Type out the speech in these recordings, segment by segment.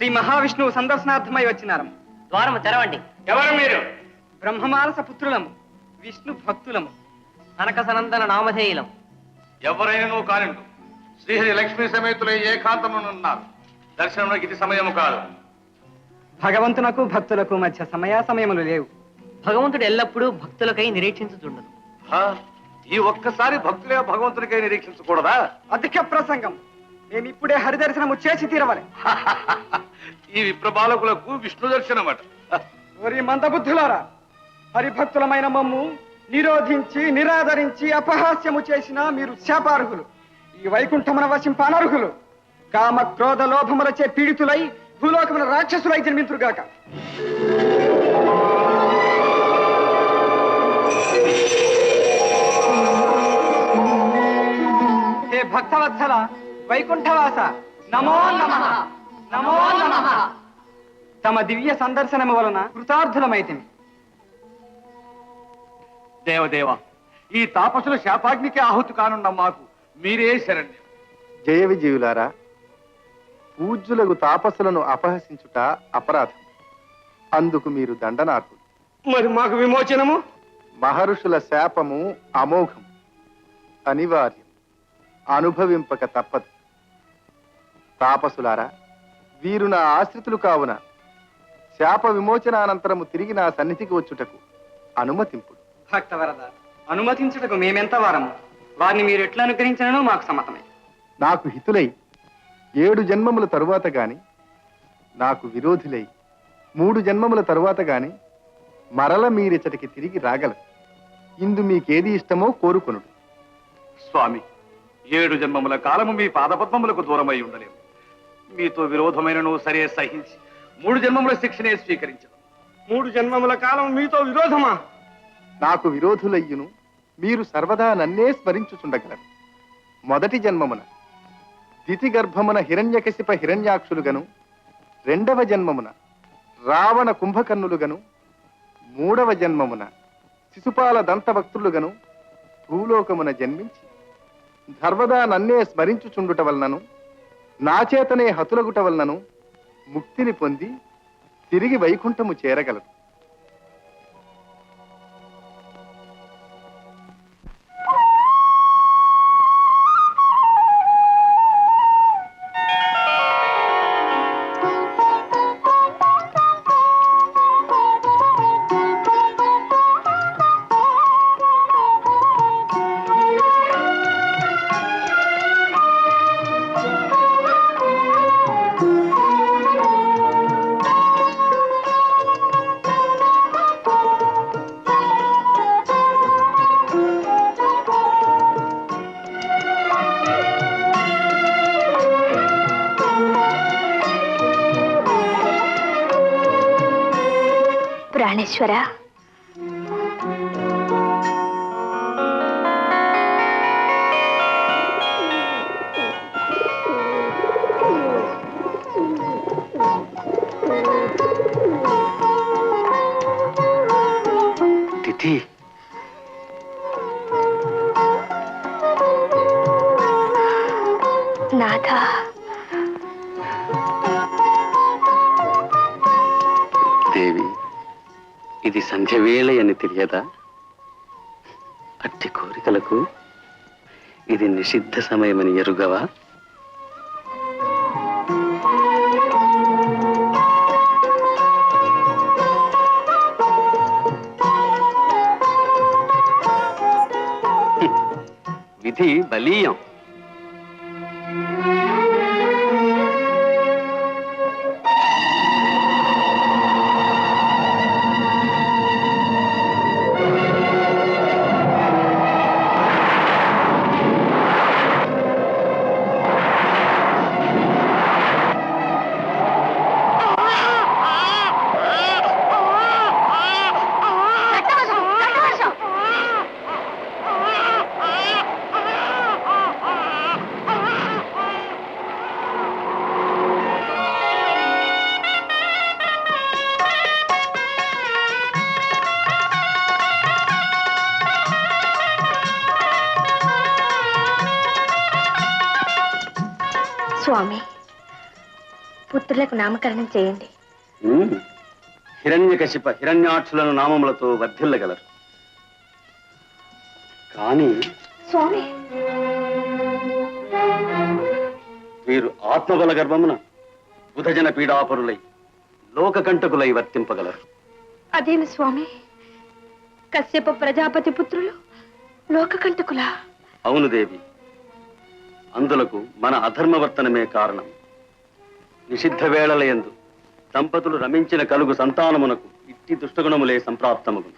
శ్రీ మహావిష్ణువు సందర్శనార్థమై వచ్చినారము. ద్వారము తెరవండి. ఎవరు మీరు? బ్రహ్మమానస పుత్రులము, విష్ణు భక్తులము, కనక సనందన నామధేయులం. ఎవరైనా నువ్వు కానిండు. శ్రీహరి లక్ష్మీ సమేతులై ఏకాంతమునున్నారు. దర్శనంలోకి ఇది సమయము కాదు. భగవంతునకు భక్తులకు మధ్య సమయములు లేవు. భగవంతుడు ఎల్లప్పుడూ భక్తులకై నిరీక్షించుచుండదు. ఈ ఒక్కసారి భక్తులే భగవంతునికై నిరీక్షించకూడదా? అధిక ప్రసంగం. మేమిప్పుడే హరిదర్శనము చేసి తీరవలే. ఈ విప్రబాలకులకు విష్ణు దర్శనం అట. ఓరి మందబుద్ధులారా, హరిభక్తులమైన మమ్ము నిరోధించి నిరాదరించి అపహాస్యము చేసిన మీరు శాపార్హులు. ఈ వైకుంఠమున వసింప అనర్హులు. కామ క్రోధ లోభములచే పీడితులై భూలోకమున రాక్షసులై జన్మింతురుగాక. హే భక్తవత్సల వైకుంఠవాస, నమో నమః, నమో నమః. తమ దివ్య సందర్శనము వలన కృతార్థులమైతిమి. దేవదేవ, ఈ తాపసుల శాపాగ్నికి ఆహుతి కానున్న మాకు మీరే శరణ్యం. జయ విజయులారా, పూజ్యులకు తాపసులను అపహసించుట అపరాధం. అందుకు మీరు దండనార్హులు. మరి మాకు విమోచనము? మహర్షుల శాపము అమోఘం, అనివార్యం, అనుభవింపక తప్పదు. తాపసులారా, వీరు నా ఆశ్రితులు కావున శాప విమోచనానంతరము తిరిగి నా సన్నిధికి వచ్చుటకు అనుమతింపుడు. భక్తవరద, అనుమతించుటకు మేమెంత వారము. వారిని మీరు ఎట్లా అనుగ్రహించినను మాకు సమ్మతమే. నాకు హితులై 7 జన్మముల తరువాత గాని, నాకు విరోధులై 3 జన్మముల తరువాత గాని మరల మీరిచటికి తిరిగి రాగలరు. ఇందు మీకేది ఇష్టమో కోరుకొనుడు. స్వామి, 7 జన్మముల కాలము మీ పాదపద్మములకు దూరమై ఉండలేము. మీతో విరోధమైనను సరే సహించి 3 జన్మముల శిక్షనే స్వీకరించదు. 3 జన్మముల కాలం మీతో విరోధమా? నాకు విరోధులయ్యును మీరు సర్వదా నన్నే స్మరించుచుండగలరు. మొదటి జన్మమున దితి గర్భమున హిరణ్యకశిప హిరణ్యాక్షులుగను, 2వ జన్మమున రావణ కుంభకర్ణులుగను, 3వ జన్మమున శిశుపాల దంతభక్తులుగను భూలోకమున జన్మించి సర్వదా నన్నే స్మరించుచుండుట వలనను నాచేతనే హతులగుట వలనను ముక్తిని పొంది తిరిగి వైకుంఠము చేరగలరు. ప్రాణేశ్వర, తిథి నాథ, దేవి, ఇది సంధ్య వేళ అని తెలియదా? అట్టి కోరికలకు ఇది నిషిద్ధ సమయమని ఎరుగవా? విధి బలీయం. పుత్రులకు నామకరణం చేయండి. హిరణ్యకశిప హిరణ్యాక్షులను నామములతో వర్ధిల్లగలరు. కానీ స్వామి, వీరు ఆత్మబల గర్భమున బుధజన పీడాపరులై లోకకంటకులై వర్తింపగలరు. అదేమి స్వామి, కశ్యప ప్రజాపతి పుత్రులు లోకకంటకులా? అవును దేవి, అందులకు మన అధర్మవర్తనమే కారణం. నిషిద్ధ వేళలయందు దంపతులు రమించిన కలుగు సంతానమునకు ఇట్టి దుష్టగుణములే సంప్రాప్తముగు.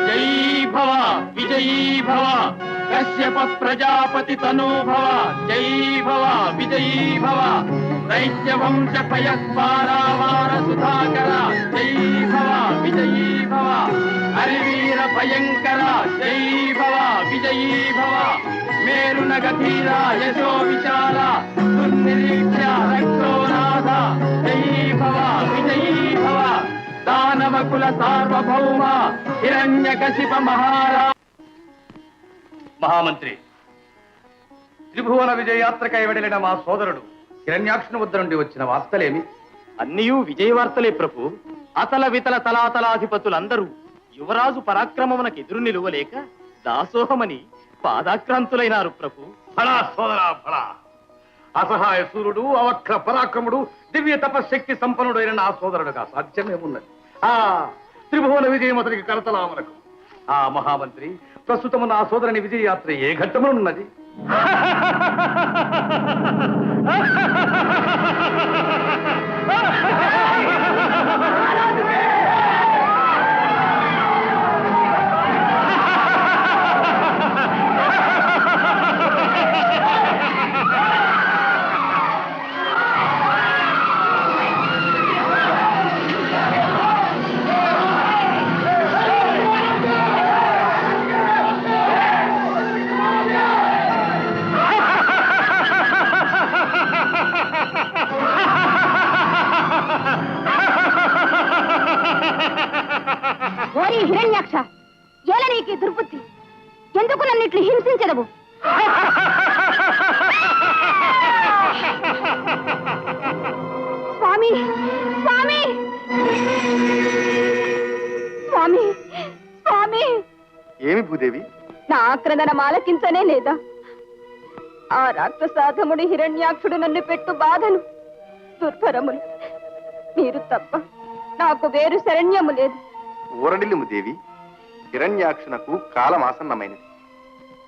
జై భవ విజయీ భవ కశ్యప ప్రజాపతి తనూభవ. జై భవ విజయీ భవ దైత్యవంశ పయస్పారావార సుధాకర. జై భవ విజయీ భవ హరివీర భయంకర. జై భవ విజయీ భవ మేరునగధీర యశో విశాల దుర్నిరీక్ష రక్షోనాథ. జై భవ విజయీ భవ దానవకుల సార్వభౌమ హిరణ్యకశిప మహారా. మహామంత్రి, త్రిభువన విజయయాత్రకై వెడలిన మా సోదరుడు హిరణ్యాక్షుని వద్ద నుండి వచ్చిన వార్తలేమి? అన్నియూ విజయవార్తలే ప్రభు. అతల వితల తలాతలాధిపతులందరూ యువరాజు పరాక్రమమునకు ఎదురు నిలువలేక దాసోహమని పాదాక్రాంతులైనారు ప్రభు. ఫలా సోదరా ఫలా. అసహాయ సూర్యుడు, అవక్ర పరాక్రముడు, దివ్య తపశక్తి సంపన్నుడైన నా సోదరుడుగా సాధ్యమేమున్నది? ఆ త్రిభువన విజయం అతనికి కరతలామలకు. ఆ మహామంత్రి, ప్రస్తుతము నా సోదరుని విజయయాత్ర ఏ ఘట్టమునున్నది? ఓరి హిరణ్యాక్ష, ఎలా నీకు ఈ దుర్బుద్ధి? ఎందుకు నన్ను ఇట్లు హింసించదవు? స్వామి, స్వామి, స్వామి, స్వామి! ఏమి భూదేవి? నా ఆక్రందన ఆలకించనే లేదా? ఆ రాక్షసాధముడు హిరణ్యాక్షుడు నన్ను పెట్టు బాధలు దుర్భరములు. మీరు తప్ప నాకు వేరు శరణ్యము లేదు. ఊరడిల్లుము దేవి, హిరణ్యాక్షునకు కాలమాసన్నమైనది.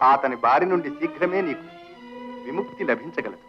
అతని బారి నుండి శీఘ్రమే నీకు విముక్తి లభించగలదు.